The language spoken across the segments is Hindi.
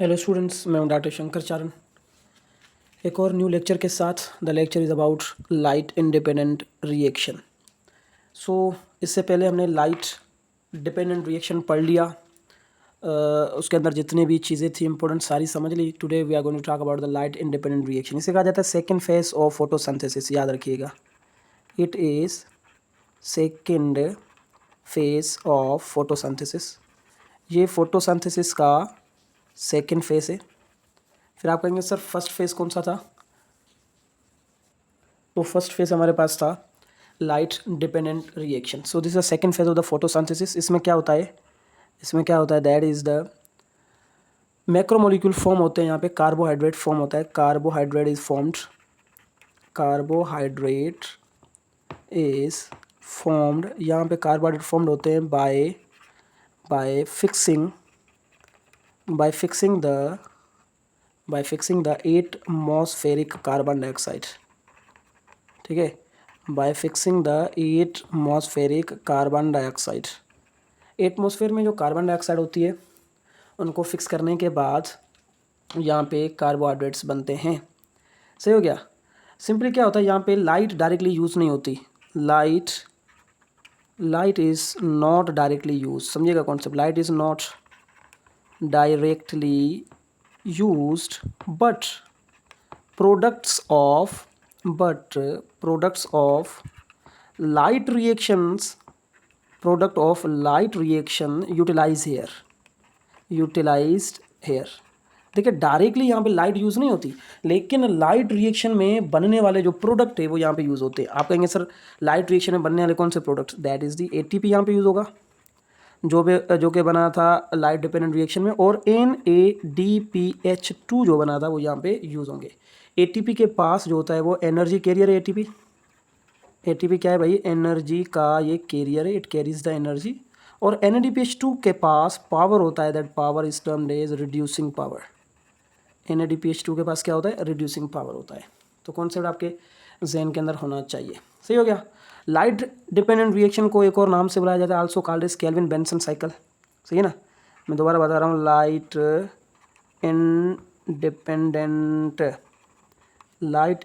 हेलो स्टूडेंट्स, मैं हूं डॉक्टर शंकर चारण। एक और न्यू लेक्चर के साथ। The lecture is about light independent reaction. इससे पहले हमने लाइट डिपेंडेंट रिएक्शन पढ़ लिया। उसके अंदर जितनी भी चीज़ें थी इंपॉर्टेंट सारी समझ ली। Today we are going to talk about the light independent reaction. इसे कहा जाता है सेकेंड फेज ऑफ फोटोसिंथेसिस। याद रखिएगा, it is second phase of photosynthesis. ये फोटोसिंथेसिस का सेकेंड फेज है। फिर आप कहेंगे सर फर्स्ट फेज़ कौन सा था? तो फर्स्ट फेज़ हमारे पास था light dependent reaction. So this is the second phase of the photosynthesis. इसमें क्या होता है that is the macromolecule form होते हैं। यहाँ पे कार्बोहाइड्रेट फॉर्म होता है। कार्बोहाइड्रेट इज फॉर्म्ड यहाँ पे कार्बोहाइड्रेट फॉर्म्ड होते हैं bye fixing the atmospheric carbon dioxide. ठीक है, bye fixing the atmospheric carbon dioxide. Atmosphere में जो कार्बन डाइऑक्साइड होती है उनको फिक्स करने के बाद यहाँ पे कार्बोहाइड्रेट्स बनते हैं। सही हो गया। सिंपली क्या होता है, यहाँ पे लाइट डायरेक्टली यूज़ नहीं होती। Light is not directly use. समझिएगा concept, light is not directly used but products of light reaction utilized here। देखिए डायरेक्टली यहाँ पे लाइट यूज़ नहीं होती, लेकिन लाइट रिएक्शन में बनने वाले जो प्रोडक्ट है वो यहाँ पे यूज़ होते हैं। आप कहेंगे सर लाइट रिएक्शन में बनने वाले कौन से products? That is the ATP यहाँ पे यूज़ होगा, जो कि बना था लाइट डिपेंडेंट रिएक्शन में, और NADPH2 जो बना था वो यहाँ पे यूज़ होंगे। एटीपी के पास जो होता है वो एनर्जी कैरियर है। एटीपी क्या है भाई? एनर्जी का ये कैरियर है, इट कैरीज द एनर्जी। और NADPH2 के पास पावर होता है, that power is termed as reducing power. NADPH2 के पास क्या होता है? रिड्यूसिंग पावर होता है। तो कॉन्सेप्ट आपके जहन के अंदर होना चाहिए। सही हो गया। लाइट डिपेंडेंट रिएक्शन को एक और नाम से बुलाया जाता है, also called as Calvin Benson cycle. सही है ना? मैं दोबारा बता रहा हूँ, light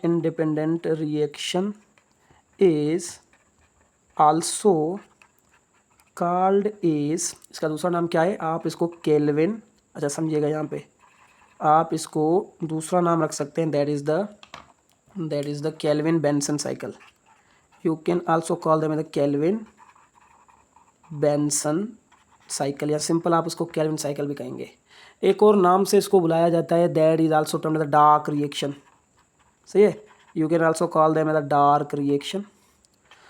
independent reaction is also called as, इसका दूसरा नाम क्या है? आप इसको केल्विन, अच्छा समझिएगा यहाँ पे, आप इसको दूसरा नाम रख सकते हैं, that is the kelvin Benson cycle. You can also call them the kelvin Benson cycle, या सिंपल आप इसको केल्विन साइकिल भी कहेंगे। एक और नाम से इसको बुलाया जाता है, that is also termed the dark reaction. सही है, you can also call them the dark reaction.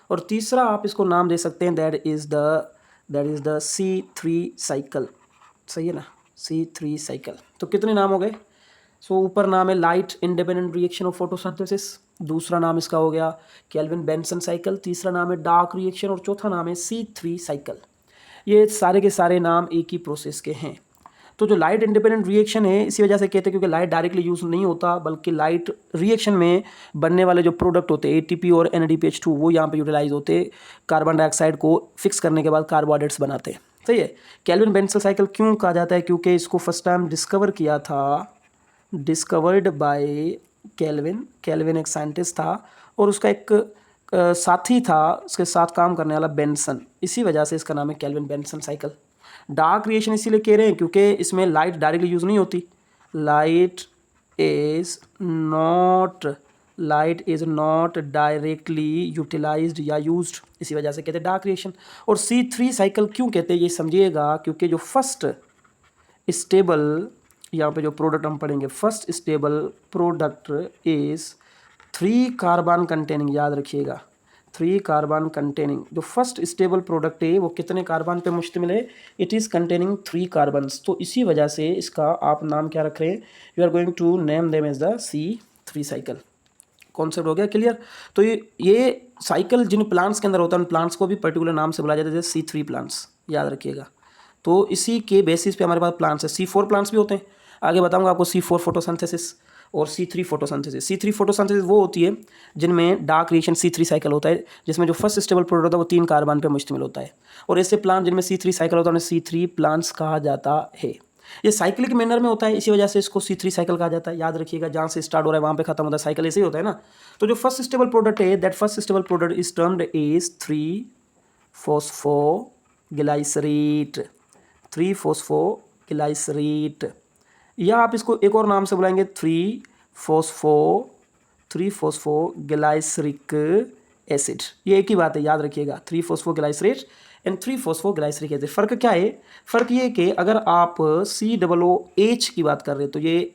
और तीसरा आप इसको नाम दे सकते हैं, that is the C3 cycle. सही है ना? C3 cycle. तो कितने नाम हो गए? ऊपर नाम है light independent reaction of photosynthesis, दूसरा नाम इसका हो गया केल्विन बेंसन साइकिल, तीसरा नाम है डार्क रिएक्शन, और चौथा नाम है C3 साइकिल। ये सारे के सारे नाम एक ही प्रोसेस के हैं। तो जो लाइट इंडिपेंडेंट रिएक्शन है, इसी वजह से कहते हैं क्योंकि लाइट डायरेक्टली यूज़ नहीं होता, बल्कि लाइट रिएक्शन में बनने वाले जो प्रोडक्ट होते हैं ATP और NADPH2 वो यहाँ पे यूटिलाइज होते, कार्बन डाइऑक्साइड को फिक्स करने के बाद कार्बोहाइड्रेट्स बनाते हैं। सही है। केल्विन बेंसन साइकिल क्यों कहा जाता है? क्योंकि इसको first time discovered by kelvin एक साइंटिस्ट था, और उसका एक साथी था उसके साथ काम करने वाला बेंसन, इसी वजह से इसका नाम है kelvin Benson cycle. Dark reaction इसीलिए कह रहे हैं क्योंकि इसमें लाइट डायरेक्टली यूज़ नहीं होती। Light is not directly utilized या यूज्ड, इसी वजह से कहते हैं डार्क रिएक्शन। और C3 साइकिल क्यों कहते हैं ये समझिएगा, क्योंकि जो फर्स्ट स्टेबल, यहाँ पे जो प्रोडक्ट हम पढ़ेंगे, first stable product is 3 carbon containing. याद रखिएगा, 3 कार्बन कंटेनिंग। जो फर्स्ट स्टेबल प्रोडक्ट है वो कितने कार्बन पे मुश्तमिल है? It is containing 3 carbons. तो इसी वजह से इसका आप नाम क्या रख रहे हैं? You are going to name them as the C3 cycle. Concept हो गया क्लियर? तो ये साइकिल जिन प्लांट्स के अंदर होता है, उन प्लांट्स को भी पर्टिकुलर नाम से बुलाया जाता है, जैसे C3 प्लांट्स। याद रखिएगा। तो इसी के बेसिस पे हमारे पास प्लांट्स है। C4 प्लांट्स भी होते हैं, आगे बताऊंगा आपको। C4 फोटोसिंथेसिस और C3 फोटोसिंथेसिस। C3 फोटोसिंथेसिस वो होती है जिनमें डार्क रिएक्शन C3 साइकिल होता है, जिसमें जो फर्स्ट स्टेबल प्रोडक्ट होता है वो 3 कार्बन पे मुश्तमिल होता है। और ऐसे प्लांट जिनमें C3 साइकिल होता है उन्हें C3 प्लांट्स कहा जाता है। ये साइक्लिक मैनर में होता है, इसी वजह से इसको C3 साइकिल कहा जाता है। याद रखिएगा, जहाँ से स्टार्ट हो रहा है वहाँ पे खत्म होता है, साइकिल ऐसे ही होता है ना। तो जो फर्स्ट स्टेबल प्रोडक्ट है, that first stable product is termed as three phosphoglycerate, three phosphoglycerate, या आप इसको एक और नाम से बुलाएंगे 3-फॉस्फोग्लाइसरिक एसिड। ये एक ही बात है, याद रखिएगा, 3-फॉस्फोग्लाइसरेट एंड 3-फॉस्फोग्लाइसरिक एसिड। फ़र्क क्या है? फ़र्क ये कि अगर आप COOH की बात कर रहे हैं तो ये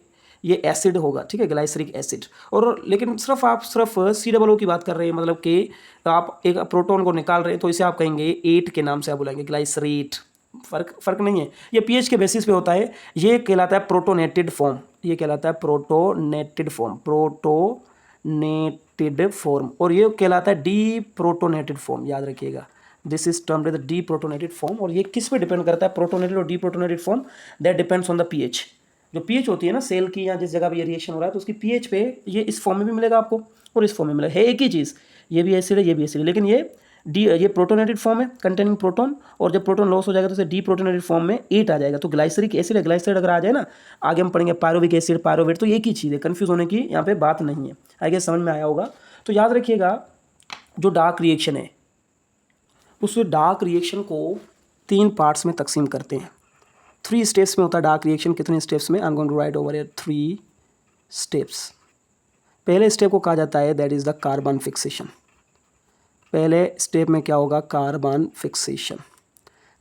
एसिड होगा, ठीक है, ग्लाइसरिक एसिड। और लेकिन आप सिर्फ COO की बात कर रहे हैं, मतलब कि आप एक प्रोटॉन को निकाल रहे हैं, तो इसे आप कहेंगे 8 के नाम से आप बुलाएंगे, ग्लाइसरेट। फ़र्क नहीं है, ये pH के बेसिस पे होता है। ये कहलाता है प्रोटोनेटेड फॉर्म, ये कहलाता है प्रोटोनेटेड फॉर्म, और ये कहलाता है डीप्रोटोनेटेड फॉर्म। याद रखिएगा, this is termed as deprotonated form. और ये किस पे डिपेंड करता है, प्रोटोनेटेड और deprotonated form? That depends on the pH। जो pH होती है ना सेल की, या जिस जगह पे ये रिएक्शन हो रहा है, तो उसकी pH पे ये इस फॉर्म में भी मिलेगा आपको और इस फॉर्म में मिलेगा, है एक ही चीज़। ये भी एसिड है, ये भी एसिड है, लेकिन ये प्रोटोनेटेड फॉर्म है कंटेनिंग प्रोटॉन, और जब प्रोटॉन लॉस हो जाएगा तो इसे डीप्रोटोनेटेड फॉर्म में 8 आ जाएगा। तो ग्लाइसरिक एसिड है, ग्लाइसराइड अगर आ जाए ना, आगे हम पढ़ेंगे पायरुविक एसिड, पायरुवेट, तो एक ही चीज़ है, कंफ्यूज होने की यहाँ पे बात नहीं है। आगे समझ में आया होगा। तो याद रखिएगा, जो डार्क रिएक्शन है, उस डार्क रिएक्शन को 3 पार्ट्स में तकसीम करते हैं। 3 स्टेप्स में होता है डार्क रिएक्शन। कितने स्टेप्स में? I am going to write over here 3 steps. पहले स्टेप को कहा जाता है that is the carbon fixation. पहले स्टेप में क्या होगा? Carbon fixation.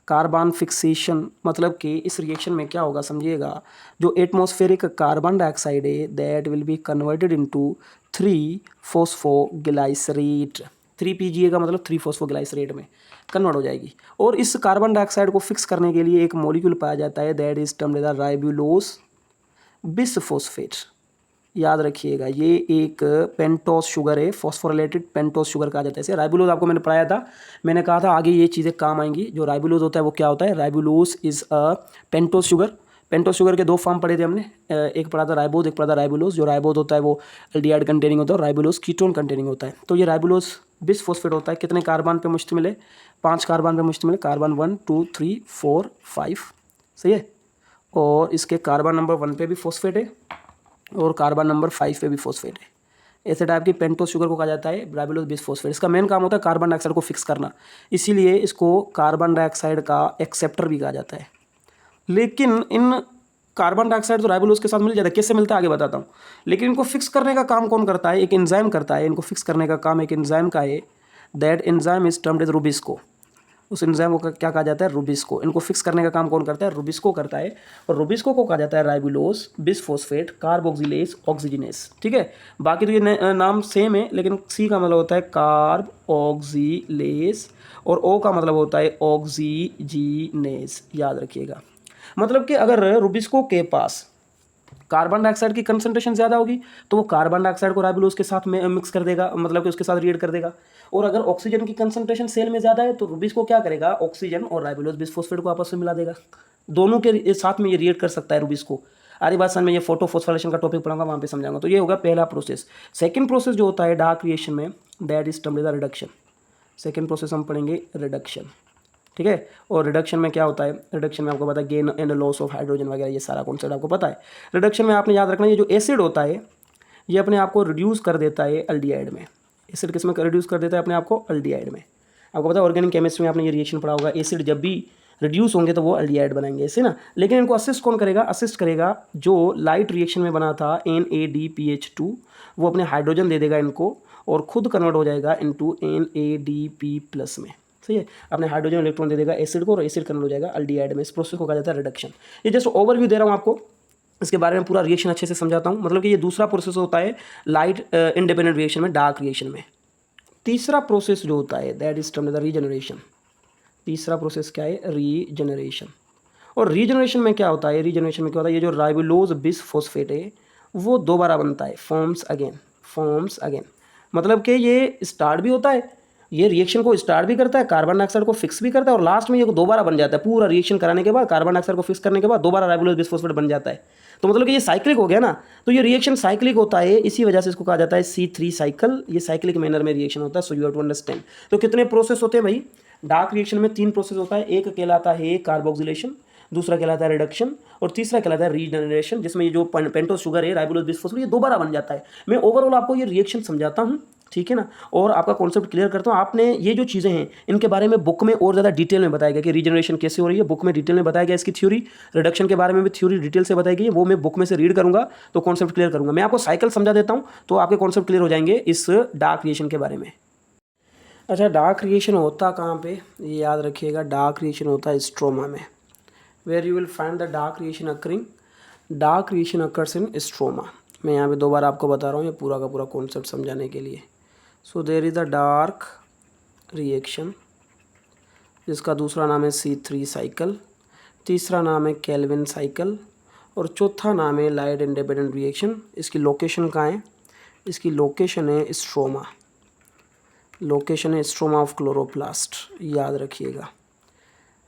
कार्बन फिक्सेशन मतलब कि इस रिएक्शन में क्या होगा, समझिएगा, जो एटमॉस्फेरिक कार्बन डाइऑक्साइड है that will be converted into three phosphoglycerate. 3PGA का मतलब 3-फॉस्फोग्लाइसरेट में कन्वर्ट हो जाएगी। और इस कार्बन डाइऑक्साइड को फिक्स करने के लिए एक मॉलिक्यूल पाया जाता है that is termed as ribulose bisphosphate. याद रखिएगा, ये एक पेंटोस शुगर है, फॉस्फोरिलेटेड पेंटोस शुगर कहा जाता है इसे। राइबुलोज आपको मैंने पढ़ाया था, मैंने कहा था आगे ये चीज़ें काम आएंगी। जो राइबुलोज होता है वो क्या होता है? Ribulose is a pentose sugar. Pentose sugar के 2 फॉर्म पढ़े थे हमने, एक पढ़ा था राइबोज, एक पढ़ा था राइबुलोज। जो राइबोज होता है वो एल्डिहाइड कंटेनिंग होता है, और राइबुलोज कीटोन कंटेनिंग होता है। तो ये राइबुलोज बिसफॉस्फेट होता है। कितने कार्बन पे मुश्तमिल है? 5 कार्बन पे मुश्तमिल है, कार्बन 1 2 3 4 5, सही है। और इसके कार्बन नंबर 1 पे भी फॉस्फेट है और कार्बन नंबर 5 पे भी फॉस्फेट है। ऐसे टाइप की पेंटोस शुगर को कहा जाता है राइबुलोज बिसफॉस्फेट। इसका मेन काम होता है कार्बन डाइऑक्साइड को फिक्स करना, इसीलिए इसको कार्बन डाइऑक्साइड का एक्सेप्टर भी कहा जाता है। लेकिन इन कार्बन डाइऑक्साइड तो राइबुलोज के साथ मिल जाता है, कैसे मिलता है आगे बताता हूँ। लेकिन इनको फिक्स करने का काम कौन करता है? एक एंजाइम करता है। इनको फिक्स करने का काम एक एंजाइम का है, that enzyme is termed as rubisco. उस एंजाइम को क्या कहा जाता है? रुबिस्को। इनको फिक्स करने का काम कौन करता है? रुबिस्को करता है। और रुबिस्को को कहा जाता है राइबुलोज बिसफॉस्फेट कार्बोक्सिलेज ऑक्सीजनेस, ठीक है। बाकी तो ये नाम सेम है, लेकिन सी का मतलब होता है कार्ब ऑक्सीलेज और ओ का मतलब होता है ऑक्सीजीनेस। याद रखिएगा, मतलब कि अगर रुबिस्को के पास कार्बन डाइऑक्साइड की कंसंट्रेशन ज़्यादा होगी तो वो कार्बन डाइऑक्साइड को राइबुलोज के साथ में मिक्स कर देगा, मतलब कि उसके साथ रिएक्ट कर देगा। और अगर ऑक्सीजन की कंसंट्रेशन सेल में ज़्यादा है तो रुबिस्को क्या करेगा? ऑक्सीजन और राइबुलोज बिसफॉस्फेट को आपस में मिला देगा। दोनों के साथ में ये रिएक्ट कर सकता है रुबिस्को। आरी बात समझ में, ये फोटो फॉस्फोराइलेशन का टॉपिक पढ़ाऊंगा, वहाँ पे समझाऊंगा। तो ये होगा पहला प्रोसेस। सेकंड प्रोसेस जो होता है डार्क रिएक्शन में, that is termed as reduction. Second process हम पढ़ेंगे रिडक्शन, ठीक है। और रिडक्शन में क्या होता है? रिडक्शन में आपको पता है gain and loss of hydrogen वगैरह, ये सारा कॉन्सेप्ट आपको पता है। रिडक्शन में आपने याद रखना, ये जो एसिड होता है ये अपने आप को रिड्यूस कर देता है एल्डिहाइड में। एसिड किस में रिड्यूस कर देता है अपने आप को? एल्डिहाइड में। आपको पता है ऑर्गेनिक केमिस्ट्री में आपने ये रिएक्शन पढ़ा होगा, एसिड जब भी रिड्यूस होंगे तो वो एल्डिहाइड बनाएंगे, ऐसे ना। लेकिन इनको असिस्ट कौन करेगा? असिस्ट करेगा जो लाइट रिएक्शन में बना था NADPH2, वो अपने हाइड्रोजन दे देगा इनको और खुद कन्वर्ट हो जाएगा इनटू NADP+ में, सही है। अपने हाइड्रोजन इलेक्ट्रॉन दे देगा एसिड को और एसिड कन्वर्ट हो जाएगा एल्डिहाइड में। इस प्रोसेस को कहा जाता है रिडक्शन। ये जस्ट ओवरव्यू दे रहा हूँ आपको, इसके बारे में पूरा रिएक्शन अच्छे से समझाता हूँ। मतलब कि ये दूसरा प्रोसेस होता है लाइट इंडिपेंडेंट रिएक्शन में, डार्क रिएक्शन में। तीसरा प्रोसेस जो होता है that is termed as regeneration. तीसरा प्रोसेस क्या है? रीजनरेशन। और रीजनरेशन में क्या होता है? रीजनरेशन में क्या होता है? ये जो राइबुलोज बिसफॉस्फेट है वो दोबारा बनता है, फॉर्म्स अगेन। मतलब कि ये स्टार्ट भी होता है, ये रिएक्शन को स्टार्ट भी करता है, कार्बन डाइऑक्साइड को फिक्स भी करता है, और लास्ट में ये दोबारा बन जाता है। पूरा रिएक्शन कराने के बाद कार्बन डाइऑक्साइड को फिक्स करने के बाद दोबारा राइबुलोज बिसफॉस्फेट बन जाता है। तो मतलब कि ये साइक्लिक हो गया ना। तो ये रिएक्शन साइक्लिक होता है, इसी वजह से इसको कहा जाता है C3 साइकिल। ये साइक्लिक मैनर में रिएक्शन होता है, so you have to understand. तो कितने प्रोसेस होते हैं भाई? डार्क रिएक्शन में 3 प्रोसेस होता है। एक कहलाता है कार्बोक्सिलेशन, दूसरा कहलाता है रिडक्शन और तीसरा कहलाता है रीजनरेशन, जिसमें ये जो पेंटोस शुगर है राइबोलोज बिसफॉस्फेट ये दोबारा बन जाता है। मैं ओवरऑल आपको ये रिएक्शन समझाता हूँ, ठीक है ना, और आपका कॉन्सेप्ट क्लियर करता हूँ। आपने ये जो चीज़ें हैं इनके बारे में बुक में और ज़्यादा डिटेल में बताया गया कि रीजनरेशन कैसे हो रही है, बुक में डिटेल में बताया गया इसकी थ्योरी। रिडक्शन के बारे में भी थ्योरी डिटेल से बताई गई है, वो मैं बुक में से रीड करूँगा तो कॉन्सेप्ट क्लियर करूँगा। मैं आपको साइकिल समझा देता हूँ तो आपके कॉन्सेप्ट क्लियर हो जाएंगे इस डार्क रिएक्शन के बारे में। अच्छा, डार्क रिएक्शन होता कहाँ पे, ये याद रखिएगा, डार्क रिएक्शन होता है स्ट्रोमा में। Where you will find the dark reaction occurring, dark reaction occurs in stroma. मैं यहाँ पे दो बार आपको बता रहा हूँ ये पूरा का पूरा कॉन्सेप्ट समझाने के लिए। So there is the dark reaction, जिसका दूसरा नाम है C3 साइकिल, तीसरा नाम है केल्विन साइकिल और चौथा नाम है लाइट इंडिपेंडेंट रिएक्शन। इसकी लोकेशन कहाँ है, इसकी लोकेशन है स्ट्रोमा, लोकेशन है स्ट्रोमा ऑफ क्लोरोप्लास्ट, याद रखिएगा।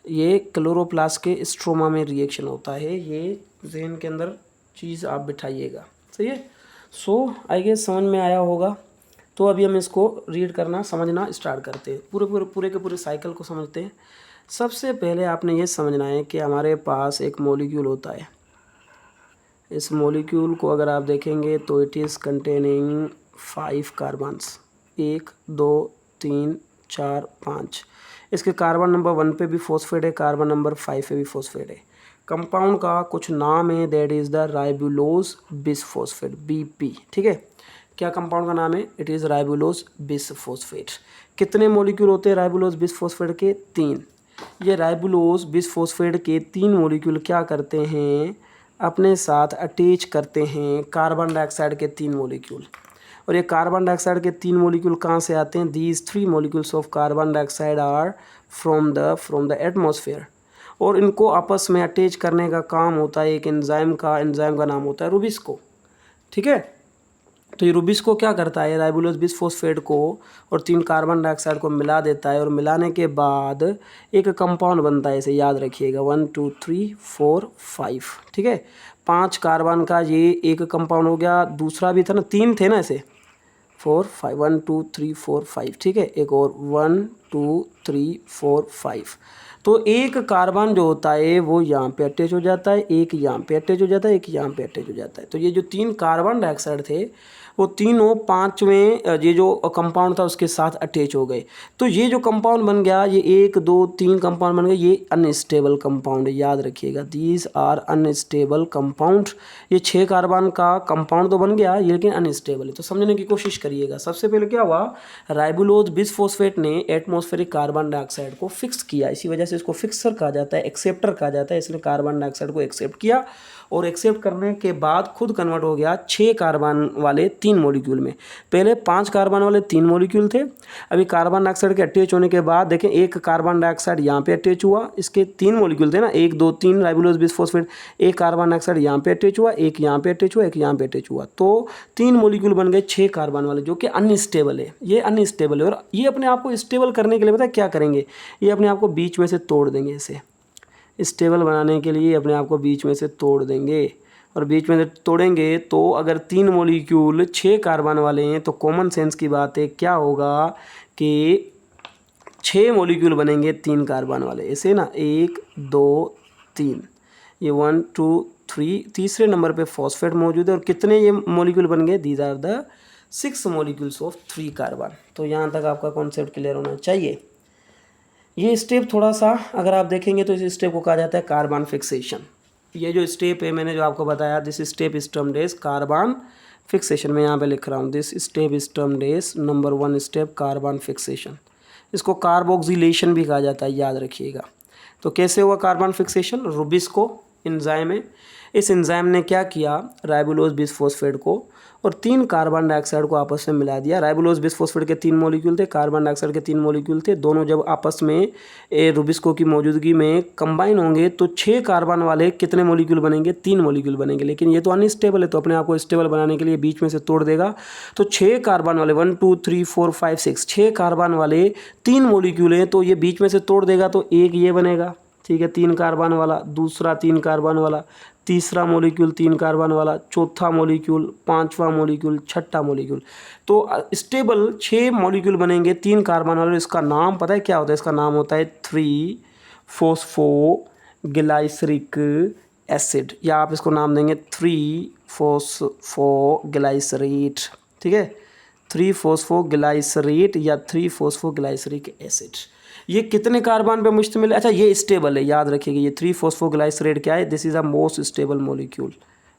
ये क्लोरोप्लास्ट के स्ट्रोमा में रिएक्शन होता है, ये जहन के अंदर चीज़ आप बिठाइएगा, सही है। सो आई गेस समझ में आया होगा। तो अभी हम इसको रीड करना समझना स्टार्ट करते हैं, पूरे के पूरे साइकिल को समझते हैं। सबसे पहले आपने ये समझना है कि हमारे पास एक मॉलिक्यूल होता है। इस मॉलिक्यूल को अगर आप देखेंगे तो इट इज़ कंटेनिंग 5 कार्बन्स, 1 2 3 4 5। इसके कार्बन नंबर 1 पे भी फॉस्फेट है, कार्बन नंबर 5 पे भी फॉस्फेट है। कंपाउंड का कुछ नाम है, that is the ribulose bisphosphate, BP, ठीक है। क्या कंपाउंड का नाम है, इट इज़ राइबुलोज बिसफॉस्फेट। कितने मॉलिक्यूल होते हैं राइबुलोज बिसफॉस्फेट के, 3। ये राइबुलोज बिसफॉस्फेट के 3 मॉलिक्यूल क्या करते हैं, अपने साथ अटैच करते हैं कार्बन डाइऑक्साइड के 3 मॉलिक्यूल। और ये कार्बन डाइऑक्साइड के 3 मॉलिक्यूल कहाँ से आते हैं, these 3 molecules of carbon dioxide are from the atmosphere. और इनको आपस में अटैच करने का काम होता है एक एंजाइम का नाम होता है रुबिस्को, ठीक है। तो ये रुबिस्को क्या करता है, राइबुलोज बिसफॉस्फेट को और 3 कार्बन डाइऑक्साइड को मिला देता है और मिलाने के बाद एक कंपाउंड बनता है, इसे याद रखिएगा, 1 2 3 4 5, ठीक है। 5 कार्बन का ये एक कंपाउंड हो गया, दूसरा भी था ना, 3 थे ना ऐसे, 4 5, 1 2 3 4 5, ठीक है। एक और 1 2 3 4 5। तो एक कार्बन जो होता है वो यहाँ पे अटैच हो जाता है, एक यहाँ पे अटैच हो जाता है, एक यहाँ पे अटैच हो जाता है। तो ये जो 3 कार्बन डाइऑक्साइड थे वो तीनों 5वें ये जो कंपाउंड था उसके साथ अटैच हो गए। तो ये जो कंपाउंड बन गया, ये 1 2 3 कंपाउंड बन गए, ये अनस्टेबल कंपाउंड है, याद रखिएगा, दीज आर अनस्टेबल कंपाउंड। ये 6 कार्बन का कंपाउंड तो बन गया, ये लेकिन अनस्टेबल है। तो समझने की कोशिश करिएगा। सबसे पहले क्या हुआ, राइबुलोज बिसफॉस्फेट ने एटमॉस्फेरिक कार्बन डाइऑक्साइड को फिक्स किया, इसी वजह से इसको फिक्सर कहा जाता है, एक्सेप्टर कहा जाता है। इसने कार्बन डाइऑक्साइड को एक्सेप्ट किया और एक्सेप्ट करने के बाद खुद कन्वर्ट हो गया 6 कार्बन वाले 3 मॉलिक्यूल में। पहले 5 कार्बन वाले 3 मॉलिक्यूल थे, अभी कार्बन डाइऑक्साइड के अटैच होने के बाद देखें एक कार्बन डाइऑक्साइड यहाँ पे अटैच हुआ, इसके 3 मॉलिक्यूल थे ना, 1 2 3 राइबुलोज बिसफॉस्फेट, एक कार्बन डाइऑक्साइड यहाँ पे अटैच हुआ, एक यहाँ पे अटैच हुआ, एक यहाँ पे अटैच हुआ। तो 3 मॉलिक्यूल बन गए 6 कार्बन वाले, जो कि अनस्टेबल है, ये अनस्टेबल है। और ये अपने आप को स्टेबल करने के लिए पता है क्या करेंगे, ये अपने आप को बीच में से तोड़ देंगे। इसे स्टेबल बनाने के लिए अपने आप को बीच में से तोड़ देंगे, और बीच में से तोड़ेंगे तो अगर 3 मॉलिक्यूल 6 कार्बन वाले हैं तो कॉमन सेंस की बात है क्या होगा कि 6 मॉलिक्यूल बनेंगे 3 कार्बन वाले, ऐसे ना, 1 2 3, ये 1 2 3, तीसरे नंबर पे फॉस्फेट मौजूद है। और कितने ये मॉलिक्यूल बन गए, these are the 6 molecules of 3 carbon. तो यहाँ तक आपका कॉन्सेप्ट क्लियर होना चाहिए। ये स्टेप थोड़ा सा अगर आप देखेंगे तो इस स्टेप को कहा जाता है कार्बन फिक्सेशन। ये जो स्टेप है मैंने जो आपको बताया, this step is termed as carbon fixation. मैं यहाँ पे लिख रहा हूँ, this step is termed as number 1 step carbon fixation. इसको कार्बोक्सिलेशन भी कहा जाता है, याद रखिएगा। तो कैसे हुआ कार्बन फिक्सेशन, रुबिस्को एंजाइम है, इस एंजाइम ने क्या किया, राइबुलोज बिसफॉस्फेट को और 3 कार्बन डाइऑक्साइड को आपस में मिला दिया। राइबुलोज बिसफॉस्फेट के 3 मॉलिक्यूल थे, कार्बन डाइऑक्साइड के 3 मॉलिक्यूल थे, दोनों जब आपस में रुबिस्को की मौजूदगी में कंबाइन होंगे तो 6 कार्बन वाले कितने मॉलिक्यूल बनेंगे, 3 मॉलिक्यूल बनेंगे। लेकिन ये तो अनस्टेबल है, तो अपने आप को स्टेबल बनाने के लिए बीच में से तोड़ देगा। तो 6 कार्बन वाले 1 2 3 4 5 6 6 कार्बन वाले 3 मॉलिक्यूल हैं, तो ये बीच में से तोड़ देगा तो एक ये बनेगा, ठीक है, 3 कार्बन वाला, दूसरा 3 कार्बन वाला, तीसरा मॉलिक्यूल 3 कार्बन वाला, चौथा मॉलिक्यूल, 5वां मॉलिक्यूल, छठा मॉलिक्यूल। तो स्टेबल 6 मॉलिक्यूल बनेंगे 3 कार्बन वाले। इसका नाम पता है क्या होता है, इसका नाम होता है 3 फॉस्फो ग्लाइसरिक एसिड, या आप इसको नाम देंगे 3-फॉस्फोग्लाइसरेट, ठीक है, 3-फॉस्फोग्लाइसरेट या 3-फॉस्फोग्लाइसरिक एसिड। ये कितने कार्बन पे मुश्तमिल है? अच्छा, ये स्टेबल है, याद रखिएगा। ये 3-फॉस्फोग्लाइसरेट क्या है? This is a most stable molecule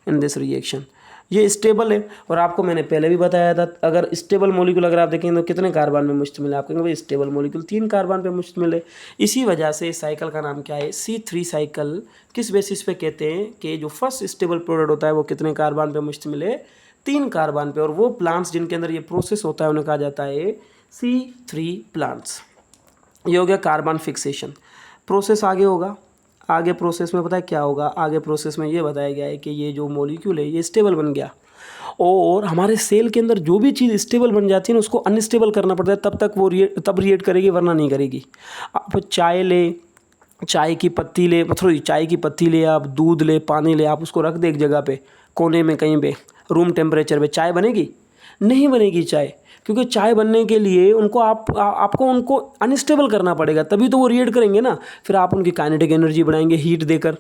in this reaction. ये स्टेबल है, और आपको मैंने पहले भी बताया था, अगर स्टेबल मॉलिक्यूल अगर आप देखेंगे तो कितने कार्बन में मुश्तमिल है? आप कहेंगे भाई स्टेबल मॉलिक्यूल 3 कार्बन पे मुश्तमिल है। इसी वजह से इस साइकिल का नाम क्या है? C3 cycle. किस बेसिस पे कहते हैं कि जो फर्स्ट स्टेबल प्रोडक्ट होता है वो कितने कार्बन पे मुश्तमिल है? 3 कार्बन पे। और वो प्लांट्स जिनके अंदर ये प्रोसेस होता है उन्हें कहा जाता है C3 प्लांट्स। ये हो गया कार्बन फिक्सेशन। प्रोसेस आगे होगा, आगे प्रोसेस में पता है क्या होगा? आगे प्रोसेस में ये बताया गया है कि ये जो मॉलिक्यूल है ये स्टेबल बन गया, और हमारे सेल के अंदर जो भी चीज़ स्टेबल बन जाती है ना उसको अनस्टेबल करना पड़ता है, तब तक वो तब रिएक्ट करेगी, वरना नहीं करेगी। आप चाय ले, चाय की पत्ती ले, थोड़ी चाय की पत्ती ले, आप दूध ले, पानी ले, आप उसको रख दे एक जगह पे, कोने में कहीं पे, रूम टेम्परेचर पे, चाय बनेगी? नहीं बनेगी चाय, क्योंकि चाय बनने के लिए उनको आपको उनको अनस्टेबल करना पड़ेगा, तभी तो वो रिएक्ट करेंगे ना। फिर आप उनकी काइनेटिक एनर्जी बढ़ाएंगे हीट देकर।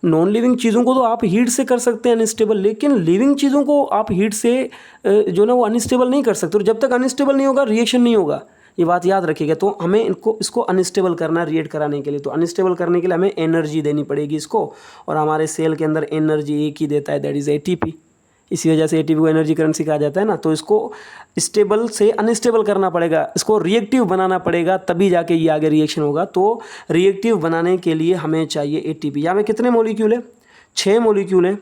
नॉन लिविंग चीज़ों को तो आप हीट से कर सकते हैं अनस्टेबल, लेकिन लिविंग चीज़ों को आप हीट से जो ना वो अनस्टेबल नहीं कर सकते, और जब तक अनस्टेबल नहीं होगा रिएक्शन नहीं होगा। ये बात याद रखिएगा। तो हमें इसको अनस्टेबल करना है रिएक्ट कराने के लिए, तो अनस्टेबल करने के लिए हमें एनर्जी देनी पड़ेगी इसको, और हमारे सेल के अंदर एनर्जी एक ही देता है, दैट इज़ ATP। इसी वजह से ATP को एनर्जी करेंसी कहा जाता है ना। तो इसको स्टेबल से अनस्टेबल करना पड़ेगा, इसको रिएक्टिव बनाना पड़ेगा, तभी जाके ये आगे रिएक्शन होगा। तो रिएक्टिव बनाने के लिए हमें चाहिए ATP। यहाँ में कितने मॉलिक्यूल है? 6 मॉलिक्यूल है।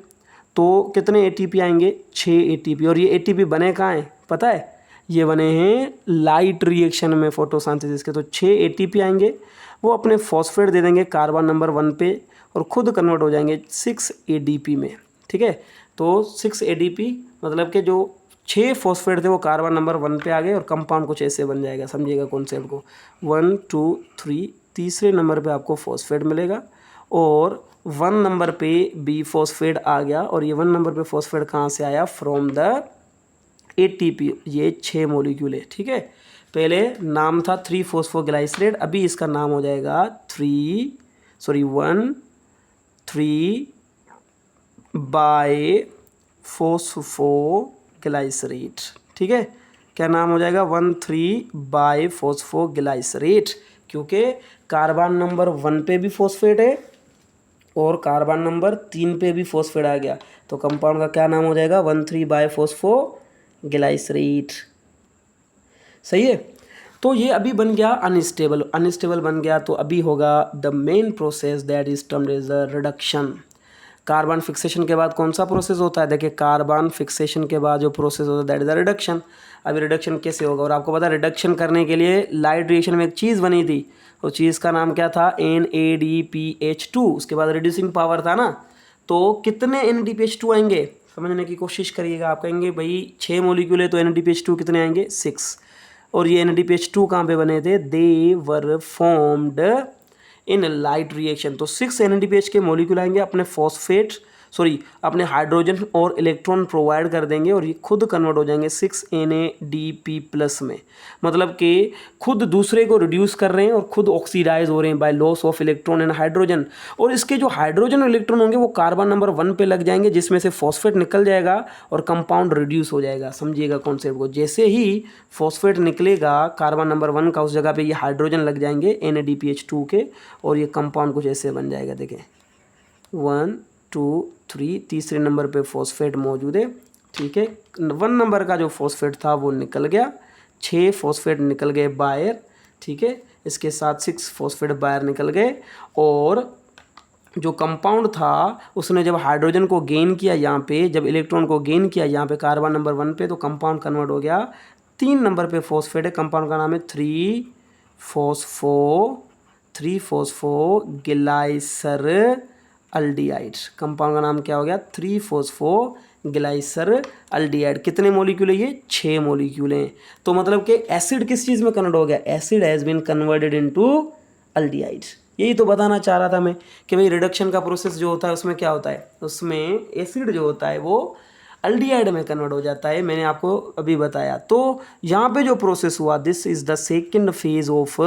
तो कितने ATP आएंगे? 6 ATP। और ये ATP बने कहाँ हैं पता है? ये बने हैं लाइट रिएक्शन में, फोटोसिंथेसिस के। तो 6 ATP आएंगे, वो अपने फॉस्फेट दे देंगे कार्बन नंबर 1 पे, और खुद कन्वर्ट हो जाएंगे 6 ADP में, ठीक है। तो 6 ADP मतलब कि जो 6 फॉस्फेट थे वो कार्बन नंबर 1 पे आ गए, और कंपाउंड कुछ ऐसे बन जाएगा, समझिएगा कॉन्सेप्ट को। 1 2 3, तीसरे नंबर पे आपको फॉस्फेट मिलेगा, और 1 नंबर पे B फॉस्फेट आ गया। और ये 1 नंबर पे फॉस्फेट कहाँ से आया? From the ATP। ये 6 मॉलिक्यूल है, ठीक है। पहले नाम था 3-फॉस्फोग्लाइसरेट, अभी इसका नाम हो जाएगा 1,3 बाय फॉस्फोग्लाइसरेट, ठीक है। क्या नाम हो जाएगा? 1,3 बाय फॉस्फोग्लाइसरेट, क्योंकि कार्बन नंबर 1 पे भी फॉस्फेट है और कार्बन नंबर 3 पे भी फॉस्फेट आ गया, तो कंपाउंड का क्या नाम हो जाएगा? 1,3 बाय फॉस्फोग्लाइसरेट। सही है। तो ये अभी बन गया अनस्टेबल, अनस्टेबल बन गया, तो अभी होगा the main process that is termed as the reduction. Carbon fixation के बाद कौन सा प्रोसेस होता है? देखिए, कार्बन फिक्सेशन के बाद जो प्रोसेस होता है दैट इज द रिडक्शन। अभी रिडक्शन कैसे होगा? और आपको पता है रिडक्शन करने के लिए लाइट रिएक्शन में एक चीज़ बनी थी, उस चीज़ का नाम क्या था? NADPH2। उसके बाद रिड्यूसिंग पावर था ना, तो कितने NADPH2 आएंगे समझने की कोशिश करिएगा। आप कहेंगे भाई 6 मॉलिक्यूल है तो NADPH2 कितने आएंगे? 6। और ये NADPH2 कहाँ पे बने थे? They were formed in light reaction. तो 6 NADPH के मॉलिक्यूल आएंगे, अपने अपने हाइड्रोजन और इलेक्ट्रॉन प्रोवाइड कर देंगे, और ये खुद कन्वर्ट हो जाएंगे 6 NADP+ में। मतलब कि खुद दूसरे को रिड्यूस कर रहे हैं और खुद ऑक्सीडाइज हो रहे हैं by loss of electron and hydrogen. और इसके जो हाइड्रोजन और इलेक्ट्रॉन होंगे वो कार्बन नंबर 1 पे लग जाएंगे, जिसमें से फॉस्फेट निकल जाएगा और कंपाउंड रिड्यूस हो जाएगा। समझिएगा कॉन्सेप्ट को। जैसे ही फॉस्फेट निकलेगा कार्बन नंबर 1 का, उस जगह पे ये हाइड्रोजन लग जाएंगे NADPH2 के, और ये कंपाउंड कुछ ऐसे बन जाएगा। देखें 1 2 3, तीसरे नंबर पे फॉस्फेट मौजूद है, ठीक है। 1 नंबर का जो फॉस्फेट था वो निकल गया, 6 फॉस्फेट निकल गए बाहर, ठीक है। इसके साथ 6 फॉस्फेट बाहर निकल गए, और जो कंपाउंड था उसने जब हाइड्रोजन को गेन किया यहाँ पे, जब इलेक्ट्रॉन को गेन किया यहाँ पे कार्बन नंबर 1 पे, तो कंपाउंड कन्वर्ट हो गया। 3 नंबर पे फॉस्फेट है, कंपाउंड का नाम है 3-फॉस्फोग्लाइसर अल्डिहाइड। कंपाउंड का नाम क्या हो गया? 3-फॉस्फोग्लाइसर अल्डिहाइड। कितने मॉलिक्यूल है ये? 6 मॉलिक्यूल हैं। तो मतलब कि एसिड किस चीज़ में कन्वर्ट हो गया? Acid has been converted into aldehyde. यही तो बताना चाह रहा था मैं कि भाई रिडक्शन का प्रोसेस जो होता है उसमें क्या होता है? उसमें एसिड जो होता है वो अल्डिहाइड में कन्वर्ट हो जाता है, मैंने आपको अभी बताया। तो यहाँ पे जो प्रोसेस हुआ, this is the second phase of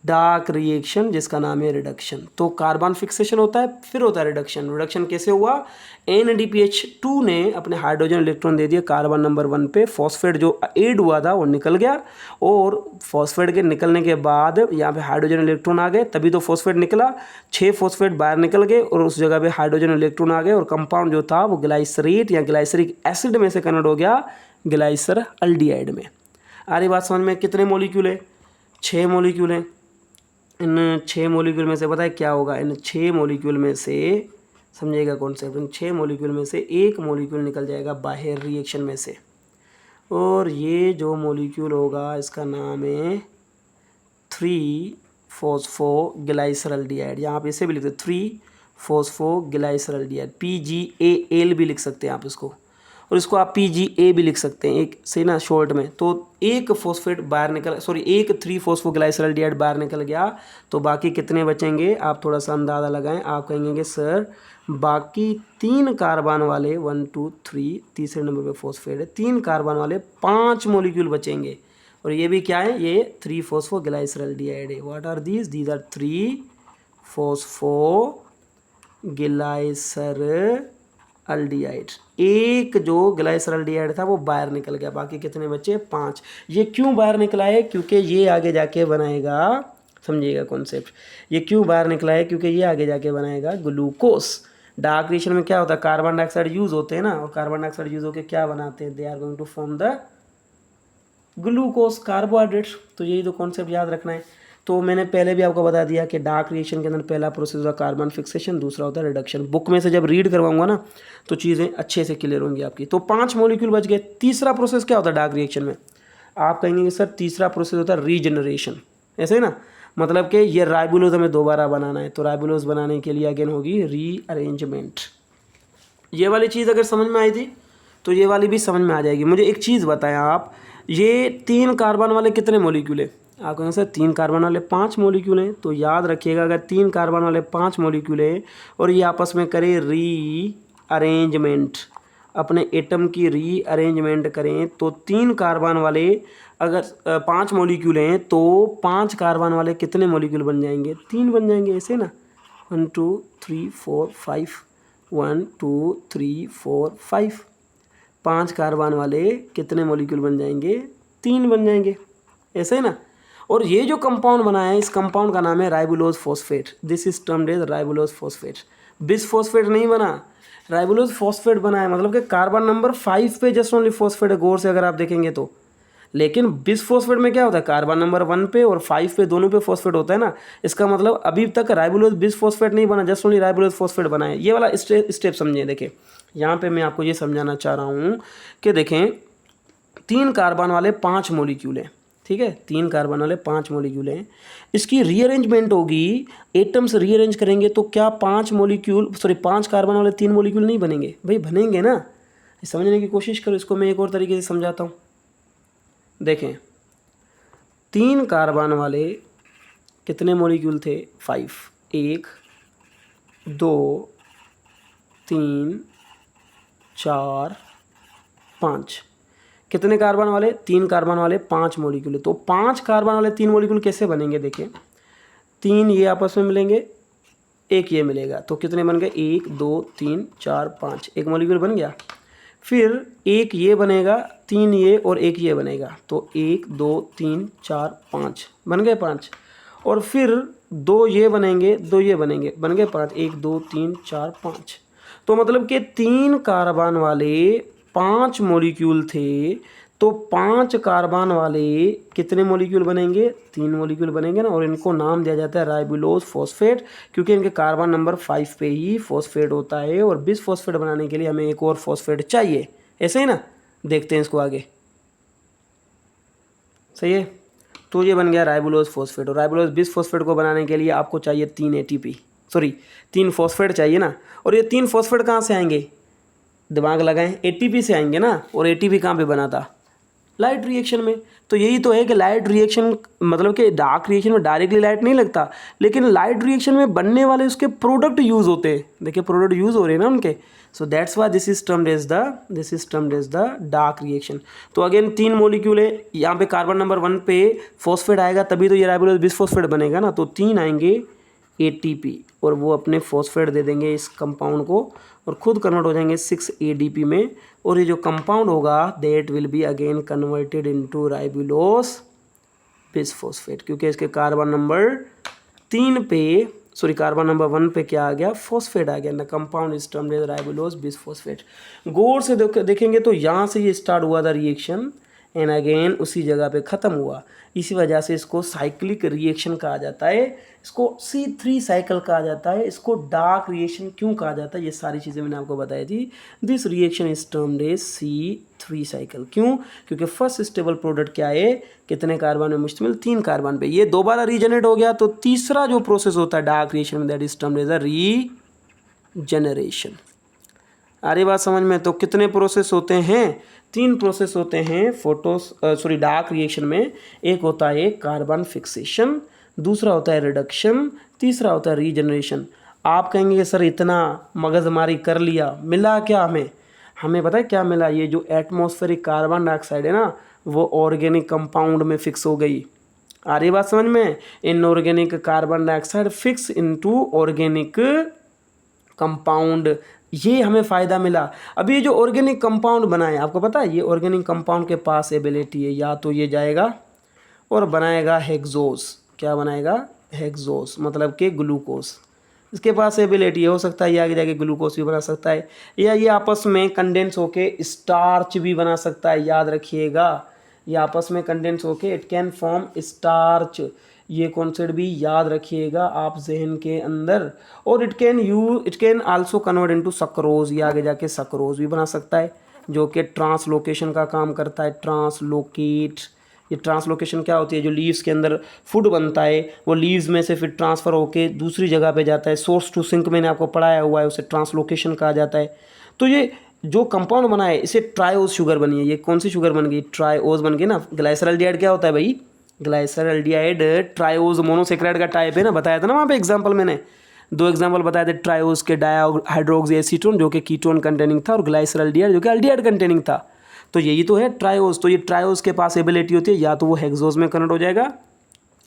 dark reaction जिसका नाम है रिडक्शन। तो कार्बन फिक्सेशन होता है, फिर होता है रिडक्शन। रिडक्शन कैसे हुआ? NADPH2 ने अपने हाइड्रोजन इलेक्ट्रॉन दे दिए कार्बन नंबर 1 पे, फॉस्फेट जो ऐड हुआ था वो निकल गया, और फॉस्फेट के निकलने के बाद यहाँ पे हाइड्रोजन इलेक्ट्रॉन आ गए, तभी तो फॉस्फेट निकला। 6 फॉस्फेट बाहर निकल गए और उस जगह पे हाइड्रोजन इलेक्ट्रॉन आ गए, और कंपाउंड जो था वो ग्लाइसरेट या ग्लाइसरिक एसिड में से कन्वर्ट हो गया ग्लाइसर अल्डिहाइड में। आ रही बात समझ में? कितने मॉलिक्यूल है? 6 मॉलिक्यूल हैं। इन 6 मॉलिक्यूल में से पता है क्या होगा? इन 6 मॉलिक्यूल में से, समझिएगा कॉन्सेप्ट, इन 6 मॉलिक्यूल में से एक मॉलिक्यूल निकल जाएगा बाहर रिएक्शन में से, और ये जो मॉलिक्यूल होगा इसका नाम है 3-फॉस्फोग्लाइसरल्डिहाइड। यहाँ पे इसे भी लिखते हैं 3-फॉस्फोग्लाइसरल्डिहाइड, PGAL भी लिख सकते हैं आप इसको, और इसको आप PGA भी लिख सकते हैं एक से ना शॉर्ट में। तो एक फॉस्फेट बाहर निकल, सॉरी एक 3-फॉस्फोग्लाइसरल्डिहाइड बाहर निकल गया, तो बाकी कितने बचेंगे? आप थोड़ा सा अंदाज़ा लगाएं। आप कहेंगे कि सर बाकी 3 कार्बन वाले 1 2 3, तीसरे नंबर पे फॉस्फेट है, 3 कार्बन वाले 5 मॉलिक्यूल बचेंगे, और ये भी क्या है? ये 3-फॉस्फोग्लाइसरल्डिहाइड है। What are these? These are three phosphoglyceraldehyde. एक जो ग्लाइसरल्डिहाइड था वो बाहर निकल गया, बाकी कितने बचे? 5। ये क्यों बाहर निकला है? क्योंकि ये आगे जाके बनाएगा, समझिएगा कॉन्सेप्ट, ये क्यों बाहर निकला है? क्योंकि ये आगे जाके बनाएगा ग्लूकोज। डार्क रिएक्शन में क्या होता है? कार्बन डाइऑक्साइड यूज होते हैं ना, और कार्बन डाइऑक्साइड यूज होकर क्या बनाते हैं? They are going to form the glucose, carbohydrate. तो यही तो कॉन्सेप्ट याद रखना है। तो मैंने पहले भी आपको बता दिया कि डार्क रिएक्शन के अंदर पहला प्रोसेस होता है कार्बन फिक्सेशन, दूसरा होता है रिडक्शन। बुक में से जब रीड करवाऊंगा ना तो चीज़ें अच्छे से क्लियर होंगी आपकी। तो 5 मॉलिक्यूल बच गए। तीसरा प्रोसेस क्या होता है डार्क रिएक्शन में? आप कहेंगे कि सर तीसरा प्रोसेस होता है रीजनरेशन, ऐसे ही ना, मतलब कि ये राइबोलोज हमें दोबारा बनाना है, तो राइबोलोज बनाने के लिए अगेन होगी रीअरेंजमेंट। ये वाली चीज़ अगर समझ में आई थी तो ये वाली भी समझ में आ जाएगी। मुझे एक चीज़ बताएं आप, ये 3 कार्बन वाले कितने मॉलिक्यूल है? आप कहेंगे सर 3 कार्बन वाले 5 मॉलिक्यूल हैं। तो याद रखिएगा, अगर 3 कार्बन वाले 5 मॉलिक्यूल हैं और ये आपस में करें रीअरेंजमेंट, अपने एटम की रीअरेंजमेंट करें, तो 3 कार्बन वाले अगर 5 मॉलिक्यूल हैं तो 5 कार्बन वाले कितने मॉलिक्यूल बन जाएंगे? 3 बन जाएंगे, ऐसे ना। 1 2 3 4 5, 1 2 3 4 5, 5 कार्बन वाले कितने मॉलिक्यूल बन जाएंगे? 3 बन जाएंगे, ऐसे ना। और ये जो कंपाउंड बना है, इस कंपाउंड का नाम है ribulose phosphate. This is termed as ribulose phosphate. Bisphosphate नहीं बना, राइबोलोज फॉस्फेट बना है, मतलब कि कार्बन नंबर 5 पे जस्ट ओनली फॉस्फेट है, गौर से अगर आप देखेंगे तो। लेकिन बिस फॉस्फेट में क्या होता है? कार्बन नंबर 1 पे और 5 पे दोनों पे फॉस्फेट होता है ना। इसका मतलब अभी तक राइबोलोज बिस फॉस्फेट नहीं बना, जस्ट ओनली राइबोलोज फॉस्फेट बना है। ये वाला स्टेप समझिए। देखें यहाँ पे मैं आपको ये समझाना चाह रहा हूँ कि देखें 3 कार्बन वाले 5 मॉलिक्यूल हैं, ठीक है, 3 कार्बन वाले 5 मॉलिक्यूल हैं। इसकी रीअरेंजमेंट होगी, एटम्स रीअरेंज करेंगे तो क्या 5 कार्बन वाले 3 मॉलिक्यूल नहीं बनेंगे? भाई बनेंगे ना। समझने की कोशिश करो इसको, मैं एक और तरीके से समझाता हूँ। देखें 3 कार्बन वाले कितने मॉलिक्यूल थे? 5। 1 2 3 4 5। कितने कार्बन वाले? 3 कार्बन वाले 5 मॉलिक्यूल। तो 5 कार्बन वाले 3 मॉलिक्यूल कैसे बनेंगे? देखिए 3 ये आपस में मिलेंगे, 1 ये मिलेगा, तो कितने बन गए? 1 2 3 4 5, एक मॉलिक्यूल बन गया। फिर 1 ये बनेगा, 3 ये और 1 ये बनेगा, तो 1 2 3 4 5 बन गए 5। और फिर 2 ये बनेंगे, 2 ये बनेंगे, बन गए 5। 1 2 3 4 5। तो मतलब कि 3 कार्बन वाले 5 मॉलिक्यूल थे, तो 5 कार्बन वाले कितने मॉलिक्यूल बनेंगे? 3 मॉलिक्यूल बनेंगे ना। और इनको नाम दिया जाता है राइबोलोज फॉस्फेट, क्योंकि इनके कार्बन नंबर 5 पे ही फॉस्फेट होता है, और बिस फॉस्फेट बनाने के लिए हमें एक और फॉस्फेट चाहिए, ऐसे ही ना। देखते हैं इसको आगे, सही है। तो ये बन गया राइबोलोज फॉस्फेट। और राइबोलोज बिस फॉस्फेट को बनाने के लिए आपको चाहिए 3 फॉस्फेट चाहिए ना। और ये 3 फॉस्फेट कहाँ से आएंगे? दिमाग लगाएं, ATP से आएंगे ना। और ATP कहाँ पे बना था? लाइट रिएक्शन में। तो यही तो है कि लाइट रिएक्शन मतलब कि डार्क रिएक्शन में डायरेक्टली लाइट नहीं लगता, लेकिन लाइट रिएक्शन में बनने वाले उसके प्रोडक्ट यूज़ होते हैं। देखिए प्रोडक्ट यूज़ हो रहे हैं ना उनके। So that's why this is termed as the dark reaction. तो अगेन 3 मॉलिक्यूल है, यहाँ पे कार्बन नंबर 1 पे फॉस्फेट आएगा तभी तो ये राइबोलोज बिसफॉस्फेट बनेगा ना। तो 3 आएंगे ATP और वो अपने फॉस्फेट दे देंगे इस कंपाउंड को और खुद कन्वर्ट हो जाएंगे 6 ADP में। और ये जो कंपाउंड होगा that will be again converted into राइबोलोज bisphosphate, क्योंकि इसके कार्बन नंबर 3 पे कार्बन नंबर 1 पे क्या आ गया, फॉस्फेट आ गया। The compound is termed as ribulose bisphosphate. गौर से देखेंगे तो यहाँ से ये स्टार्ट हुआ था रिएक्शन एंड अगेन उसी जगह पे ख़त्म हुआ। इसी वजह से इसको साइक्लिक रिएक्शन कहा जाता है, इसको C3 साइकिल कहा जाता है, इसको डार्क रिएक्शन क्यों कहा जाता है, ये सारी चीज़ें मैंने आपको बताई थी। This reaction is termed as C3 cycle. क्यों? क्योंकि फर्स्ट स्टेबल प्रोडक्ट क्या है, कितने कार्बन में मुश्तमिल, 3 कार्बन पे। ये दोबारा रीजनरेट हो गया तो तीसरा जो प्रोसेस होता है डार्क रिएक्शन में that is termed as a regeneration. आ रही बात समझ में? तो कितने प्रोसेस होते हैं, 3 प्रोसेस होते हैं डार्क रिएक्शन में। एक होता है कार्बन फिक्सेशन, दूसरा होता है रिडक्शन, तीसरा होता है रीजनरेशन। आप कहेंगे कि सर इतना मगजमारी कर लिया, मिला क्या हमें? हमें पता है क्या मिला, ये जो एटमॉस्फेरिक कार्बन डाइऑक्साइड है ना वो ऑर्गेनिक कंपाउंड में फिक्स हो गई। आ रही बात समझ में? Inorganic carbon dioxide fix into organic compound, ये हमें फ़ायदा मिला। अभी ये जो ऑर्गेनिक कंपाउंड बनाए, आपको पता है ये ऑर्गेनिक कंपाउंड के पास एबिलिटी है, या तो ये जाएगा और बनाएगा हेक्सोस। क्या बनाएगा? हेक्सोस, मतलब कि ग्लूकोस। इसके पास एबिलिटी हो सकता है ये आगे जाके ग्लूकोस भी बना सकता है, या ये आपस में कंडेंस होके स्टार्च भी बना सकता है। याद रखिएगा, ये आपस में कंडेंस होके इट कैन फॉर्म स्टार्च। ये कॉन्सेप्ट भी याद रखिएगा आप जहन के अंदर। और it can also convert into sucrose, ये आगे जाके सक्रोज भी बना सकता है जो कि ट्रांसलोकेशन का काम करता है। ट्रांसलोकेट, ये ट्रांसलोकेशन क्या होती है, जो लीव्स के अंदर फूड बनता है वो लीव्स में से फिर ट्रांसफ़र होके दूसरी जगह पे जाता है। सोर्स टू सिंक मैंने आपको पढ़ाया हुआ है, उसे ट्रांसलोकेशन कहा जाता है। तो ये जो कंपाउंड बना है इसे ट्राइओज शुगर बनी है। ये कौन सी शुगर बन गई? ट्राइओज बन गई ना। ग्लाइसरॉल्डिहाइड क्या होता है भाई? ग्लाइसरॉल्डिहाइड ट्राइओज मोनोसेक्राइड का टाइप है ना, बताया था ना वहाँ पे एग्जाम्पल मैंने। 2 एग्जाम्पल बताए थे, ट्राइओज के डायहाइड्रोक्सी एसीटोन जो कि कीटोन कंटेनिंग था और ग्लाइसरॉल्डिहाइड जो कि एल्डिहाइड कंटेनिंग था। तो यही तो है ट्राइओज। तो ये ट्राइओज के पास एबिलिटी होती है या तो वो हेक्सोज में कन्वर्ट हो जाएगा,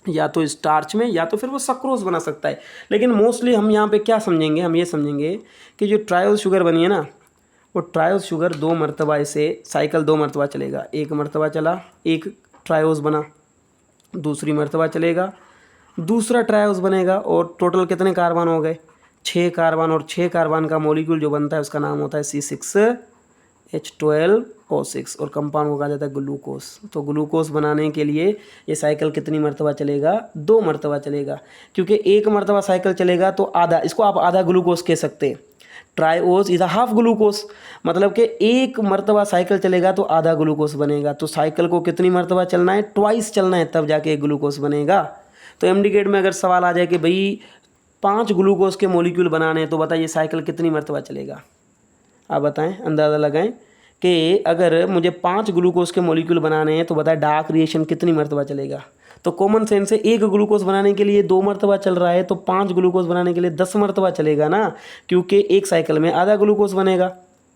या तो स्टार्च में, या तो फिर वो सक्रोज बना सकता है। लेकिन मोस्टली हम यहाँ पे क्या समझेंगे, हम ये समझेंगे कि जो ट्राइओज शुगर बनी है ना वो ट्राइओज शुगर 2 मरतबा, इसे साइकिल 2 मरतबा चलेगा। एक मरतबा चला, एक ट्राइओज बना, दूसरी मरतबा चलेगा, दूसरा ट्राइओज बनेगा और टोटल कितने कार्बन हो गए? 6 कार्बन। और 6 कार्बन का मॉलिक्यूल जो बनता है उसका नाम होता है C6H12O6 और कंपाउंड को कहा जाता है ग्लूकोस। तो ग्लूकोस बनाने के लिए ये साइकिल कितनी मरतबा चलेगा? 2 मरतबा चलेगा। क्योंकि एक मरतबा साइकिल चलेगा तो आधा, इसको आप आधा ग्लूकोस कह सकते हैं। ट्राइओज इज हाफ ग्लूकोस, मतलब कि एक मरतबा साइकिल चलेगा तो आधा ग्लूकोस बनेगा। तो साइकिल को कितनी मरतबा चलना है? ट्वाइस चलना है, तब जाके एक ग्लूकोस बनेगा। तो एमडी गेट में अगर सवाल आ जाए कि भाई 5 ग्लूकोस के मॉलिक्यूल बनाने हैं तो बताइए साइकिल कितनी मरतबा चलेगा? आप बताएं, अंदाज़ा लगाएं कि अगर मुझे 5 ग्लूकोस के मॉलिक्यूल बनाने हैं तो बताएं डार्क रिएक्शन कितनी मरतबा चलेगा? तो कॉमन सेंस से एक ग्लूकोज बनाने के लिए 2 मरतबा चल रहा है तो 5 ग्लूकोज बनाने के लिए 10 मरतबा चलेगा ना, क्योंकि एक साइकिल में आधा ग्लूकोज बनेगा।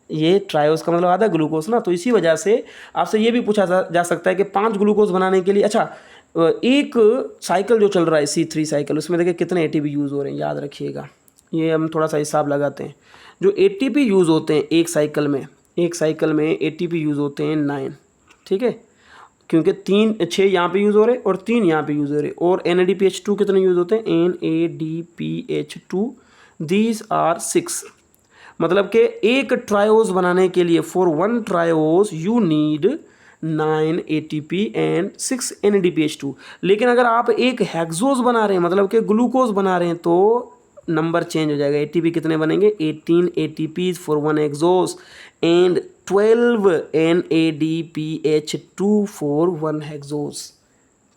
ये ट्राइओज का मतलब आधा ग्लूकोज ना। तो इसी वजह से आपसे ये भी पूछा जा सकता है कि 5 ग्लूकोज बनाने के लिए, अच्छा एक साइकिल जो चल रहा है C3 साइकिल, उसमें देखिए कितने ATP यूज़ हो रहे हैं, याद रखिएगा। ये हम थोड़ा सा हिसाब लगाते हैं। जो ATP यूज़ होते हैं एक साइकिल में ATP यूज़ होते हैं 9, ठीक है, क्योंकि 6 यहाँ पे यूज़ हो रहे और 3 यहाँ पे यूज़ हो रहे। और NADPH2 कितने यूज़ होते हैं? NADPH2 these are 6। मतलब कि एक ट्राइओज बनाने के लिए for 1 triose you need 9 ATP and 6 NADPH2। लेकिन अगर आप एक हेक्सोज बना रहे हैं, मतलब कि ग्लूकोज बना रहे हैं, तो नंबर चेंज हो जाएगा। ATP कितने बनेंगे? 18 ATPs for 1 hexose and 12 NADPH2 for 1 hexose.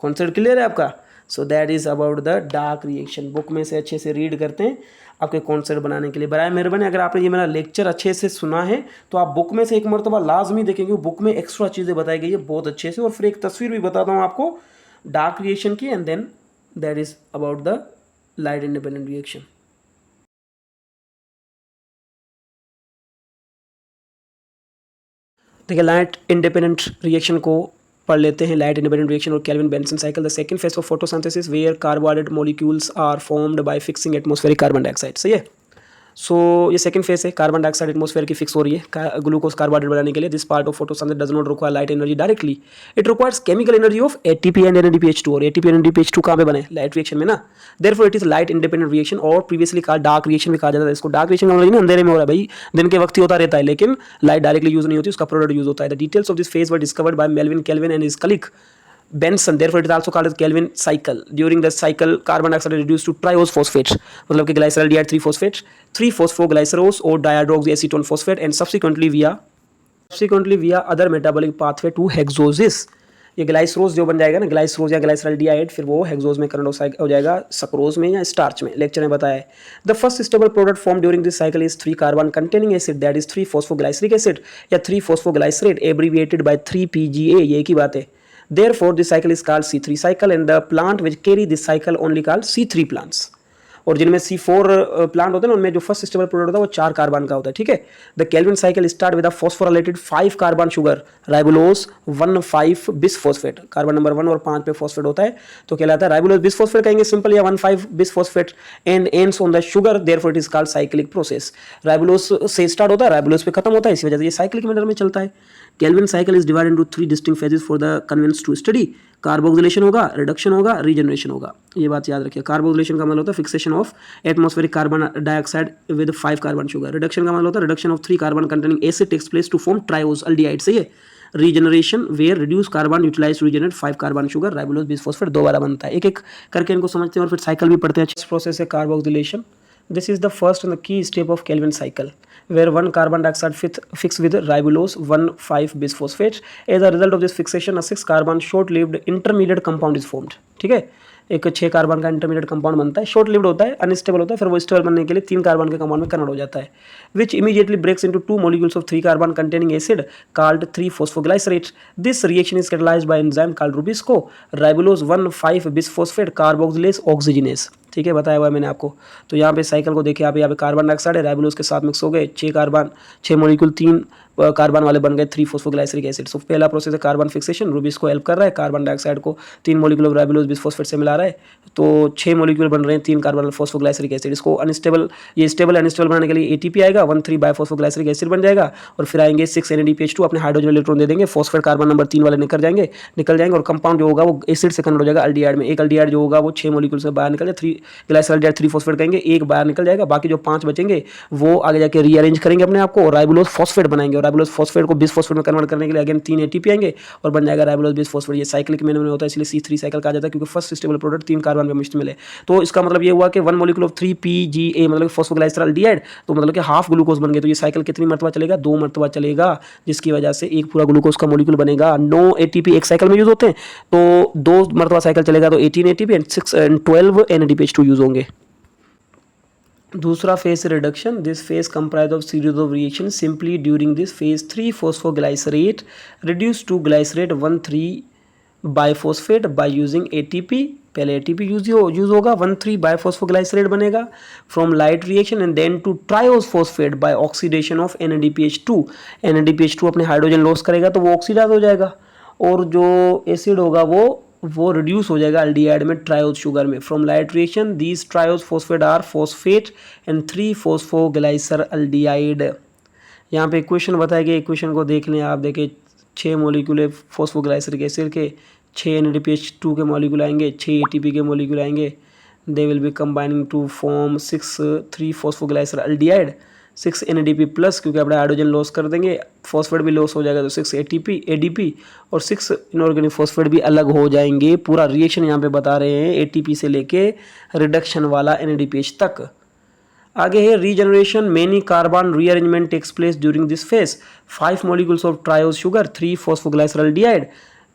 Concept clear है आपका? So that is about the dark reaction. Book में से अच्छे से रीड करते हैं, आपके कॉन्सेप्ट बनाने के लिए। बराए मेहरबानी अगर आपने ये मेरा लेक्चर अच्छे से सुना है तो आप बुक में से एक मरतबा लाजमी देखेंगे, बुक में एक्स्ट्रा चीज़ें बताई गई है बहुत अच्छे से। और फिर एक तस्वीर भी बताता हूँ आपको डार्क रिएक्शन की, and then that is about the light independent reaction. देखिए लाइट इंडिपेंडेंट रिएक्शन को पढ़ लेते हैं। लाइट इंडिपेंडेंट रिएक्शन और Calvin Benson cycle, the second phase of photosynthesis where carbohydrate molecules are formed by fixing atmospheric carbon dioxide. सही है। सो ये सेकंड फेज है, कार्बन डाइऑक्साइड एटमॉस्फेयर की फिक्स हो रही है ग्लूकोज कार्बोहाइड्रेट बनाने के लिए। This part of photosynthesis does not require light energy directly, it requires chemical energy of ATP and NADPH2। और एटीपी एंड NADPH2 कहाँ पे बने? लाइट रिएक्शन में ना। Therefore it is light independent reaction, और प्रीवियसली कहा डार्क रिएक्शन भी कहा जाता है इसको। डार्क रिएक्शन का मतलब अंधेरे में हो रहा है भाई, दिन के वक्त ही होता रहता है, लेकिन लाइट डायरेक्टली यूज नहीं होती, उसका प्रोडक्ट यूज होता है। The details of this phase were discovered by Melvin kelvin and his colleague Benson, therefore it is also called as Kelvin cycle. During the cycle, carbon dioxide is reduced to triose phosphate, मतलब कि glyceraldehyde 3-phosphate, 3-phosphoglycerose or dihydroxyacetone phosphate, and subsequently via other metabolic pathway to hexosis. ये ग्लाइसरोज जो बन जाएगा ना, ग्लाइसरोज या ग्लाइसरल्डिहाइड, फिर वो हेक्सोज में कन्वर्ट हो जाएगा सक्रोज में या स्टार्च में। लेक्चर में बताया है। The first stable product form during this cycle is 3 carbon containing acid, that is 3-phosphoglyceric acid या 3-phosphoglycerate, एब्रीविएटेड बाय 3-PGA। ये एक ही बात है। Therefore, this cycle is called C3 cycle, and the plant which carry this cycle only called C3 plants. और जिनमें C4 प्लांट होते हैं ना, उनमें जो फर्स्ट स्टेबल प्रोडक्ट होता है वो 4 कार्बन का होता है। ठीक है। The Calvin cycle start with a phosphorylated 5 carbon sugar राइबोलोज 1,5 bisphosphate. Carbon number 1 और 5 पे फॉस्फेट होता है तो कहलाता है राइबोलोज बिसफॉस्फेट कहेंगे सिंपल, या 1,5 bisphosphate, and ends on the sugar, therefore it is called cyclic process. राइबोलोज से स्टार्ट होता है, राइबोलोज पे खत्म होता है, इसी वजह से ये साइक्लिक मैनर में चलता है। Calvin cycle is divided into 3 distinct phases for the convenience to study. Carboxylation होगा, रिडक्शन होगा, रीजनरेशन होगा। ये बात याद रखिए। कार्बोक्सिलेशन का मतलब होता है fixation of atmospheric carbon dioxide with 5 carbon sugar. Reduction का मतलब होता है reduction of 3 carbon containing acid takes place to form triose aldehyde. सही है। Regeneration where reduce carbon utilize to regenerate 5 carbon sugar ribulose bisphosphate दोबारा बनता है। एक एक करके इनको समझते हैं और फिर साइकिल भी पढ़ते हैं। प्रोसेस है carboxylation. This is the first and the key step of Kelvin cycle, where 1 carbon dioxide fixed with ribulose 1,5-bisphosphate. As a result of this fixation, a 6 carbon short-lived intermediate compound is formed. ठीक है। एक 6 कार्बन का इंटरमीडिएट कंपाउंड बनता है, शॉर्ट लिव्ड होता है, अनस्टेबल होता है, फिर वो स्टेबल बनने के लिए 3 कार्बन के कंपाउंड में कन्वर्ट हो जाता है, which immediately breaks into 2 molecules of 3 carbon containing acid called 3-phosphoglycerate. This reaction is catalysed by enzyme called rubisco ribulose one five bisphosphate carboxylase oxygenase. ठीक है, बताया हुआ है मैंने आपको। तो यहाँ पे साइकिल को देखिए आप, यहाँ पे कार्बन डाइऑक्साइड है, राइबोलोज के साथ मिक्स हो गए, 6 कार्बन 6 मॉलिक्यूल 3 कार्बन वाले बन गए 3-phosphoglyceric एसिड। सो पहला प्रोसेस है कार्बन फिक्सेशन, रुबिस को हेल्प कर रहा है, कार्बन डाइऑक्साइड को 3 मॉलिक्यूल ऑफ राइबोलोज बिसफॉस्फेट से मिला रहा है, तो 6 मॉलिक्यूल बन रहे हैं 3 कार्बन phosphoglyceric एसिड। इसको अनस्टेबल, ये स्टेबल अनस्टेबल बनाने के लिए एटीपी आएगा, 1,3-biphosphoglyceric एसिड बन जाएगा, और फिर आएंगे 6 NADPH2 अपने हाइड्रोजन इलेक्ट्रॉन दे देंगे, फॉस्फेट कार्बन नंबर 3 वाले निकल जाएंगे और कंपाउंड जो होगा वो एसिड से कन्वर्ट हो जाएगा अल्डिहाइड में। एक अल्डिहाइड जो होगा वो 6 मॉलिक्यूल से बाहर निकल जाए, 3 ग्लाइसरल्डिहाइड 3-phosphate कहेंगे, एक बाहर निकल जाएगा, बाकी जो 5 बचेंगे वो आगे जाके रीअरेंज करेंगे अपने आप को और राइबोलोज फॉस्फेट बनाएंगे, और राइबोलोज फॉस्फेट को बिसफॉस्फेट में कन्वर्ट करने के लिए अगेन 3 ATP आएंगे और बन जाएगा राइबोलोज बिसफॉस्फेट। ये साइक्लिक मैनर में होता है, इसलिए C3 साइकिल कहा जाता है, क्योंकि फर्स्ट स्टेबल प्रोडक्ट 3 कार्बन में मुश्तमिल है। तो इसका मतलब ये हुआ कि 1 molecule of 3-PGA मतलब फॉस्फोग्लाइसरल्डिहाइड, तो मतलब कि हाफ ग्लूकोज बन गए। तो ये साइकिल कितनी मरतबा चलेगा? 2 मरतबा चलेगा, जिसकी वजह से एक पूरा ग्लूकोज का मॉलिक्यूल बनेगा। 9 ATP एक साइकिल में यूज होते हैं, तो 2 मरतबा साइकिल चलेगा तो 18 ATP and 6 and 12 NADPH2 use होंगे। दूसरा phase reduction, this phase comprise of series of reaction. Simply during this phase 3-phosphoglycerate reduce to glycerate 1,3-biphosphate by using ATP। पहले ATP यूज होगा, 1,3-biphosphoglycerate बनेगा from light reaction, and then to triose phosphate by oxidation of NADPH2। NADPH2 अपने हाइड्रोजन लॉस करेगा तो वो ऑक्सीडाइज हो जाएगा, और जो एसिड होगा वो रिड्यूस हो जाएगा अल्डिहाइड में, ट्रायोज शुगर में। From light reaction these triose phosphate are phosphate and 3-phosphoglyceraldehyde। यहाँ पे इक्वेशन बताया गया, इक्वेशन को देख लें आप। देखिए 6 मॉलिक्यूल फॉस्फोग्लाइसरिक एसिड के, 6 NADPH2 के मॉलिक्यूल आएंगे, 6 ATP के मॉलिक्यूल आएंगे, they will be combining to form 6 3-phosphoglyceraldehyde, 6 NADP plus, क्योंकि अपना हाइड्रोजन लॉस कर देंगे, फॉस्फेट भी लॉस हो जाएगा, तो 6 ADP और 6 इनऑर्गेनिक फॉस्फेट भी अलग हो जाएंगे। पूरा रिएक्शन यहाँ पे बता रहे हैं ATP से लेके रिडक्शन वाला NADPH तक। आगे है regeneration, many carbon rearrangement takes place during this phase. 5 molecules of triose sugar 3-phosphoglyceraldehyde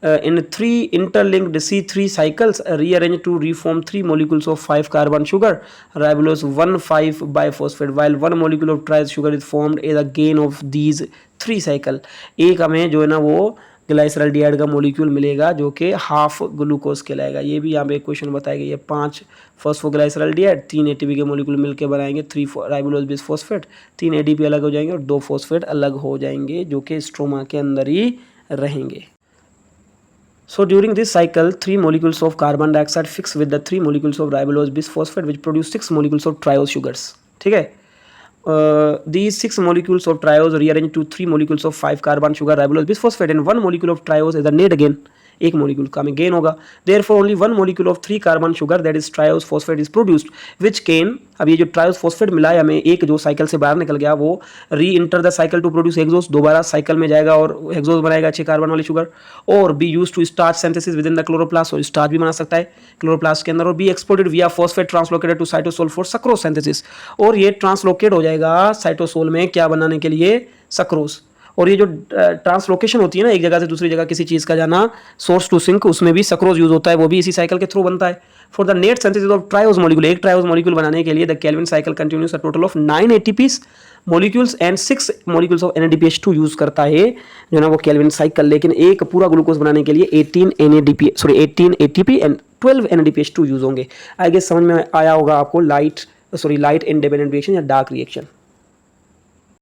in 3 interlinked C3 cycles rearranged to reform 3 molecules of 5 carbon sugar ribulose 1,5 biphosphate while 1 molecule of triose sugar is formed as a gain of these 3 cycle. एक हमें जो है ना वो ग्लाइसरल्डिहाइड का मॉलिक्यूल मिलेगा जो कि हाफ ग्लूकोज कहलाएगा. ये भी यहाँ पे एक क्वेश्चन बताया गया है. 5 फॉस्फोग्लाइसरल्डिहाइड 3 एटीपी के मॉलिक्यूल मिलकर बनाएंगे 3 राइबोलोज बिस फॉस्फेट. 3 एटीपी अलग हो जाएंगे और 2 फॉस्फेट अलग हो जाएंगे जो कि स्ट्रोमा के अंदर ही रहेंगे. So during this cycle, 3 molecules of carbon dioxide fix with the 3 molecules of ribulose bisphosphate which produce 6 molecules of triose sugars. ठीक है. These 6 molecules of triose rearrange to 3 molecules of 5 carbon sugar ribulose bisphosphate and 1 molecule of triose is a net again. एक मॉलिक्यूल का हमें गेन होगा. Therefore only 1 molecule of 3 carbon sugar that is triose phosphate is produced which can. अब ये जो ट्रायोस फॉस्फेट मिला है हमें एक जो साइकिल से बाहर निकल गया वो reenter the cycle to produce hexose. दोबारा साइकिल में जाएगा और हेक्सोस बनाएगा 6 कार्बन वाली शुगर और be used to starch synthesis within the chloroplast. और स्टार्च भी बना सकता है क्लोरोप्लास्ट के अंदर और be exported via phosphate translocated to cytosol for sucrose synthesis. और ये ट्रांसलोकेट हो जाएगा साइटोसोल में क्या बनाने के लिए? सक्रोज. और ये जो ट्रांसलोकेशन होती है ना एक जगह से दूसरी जगह किसी चीज़ का जाना सोर्स टू सिंक उसमें भी सक्रोज यूज होता है. वो भी इसी साइकिल के थ्रू बनता है. For the net synthesis of triose molecule एक ट्रायोज मॉलिक्यूल बनाने के लिए the Calvin cycle continuous a total of 9 ATPase molecules and 6 molecules of NADPH2 use करता है जो ना वो केल्विन साइकिल. लेकिन एक पूरा ग्लूकोज बनाने के लिए 18 ATP एंड 12 NADPH2 यूज होंगे. आई गेस समझ में आया होगा आपको लाइट इंडिपेंडेंट रिएक्शन या डार्क रिएक्शन.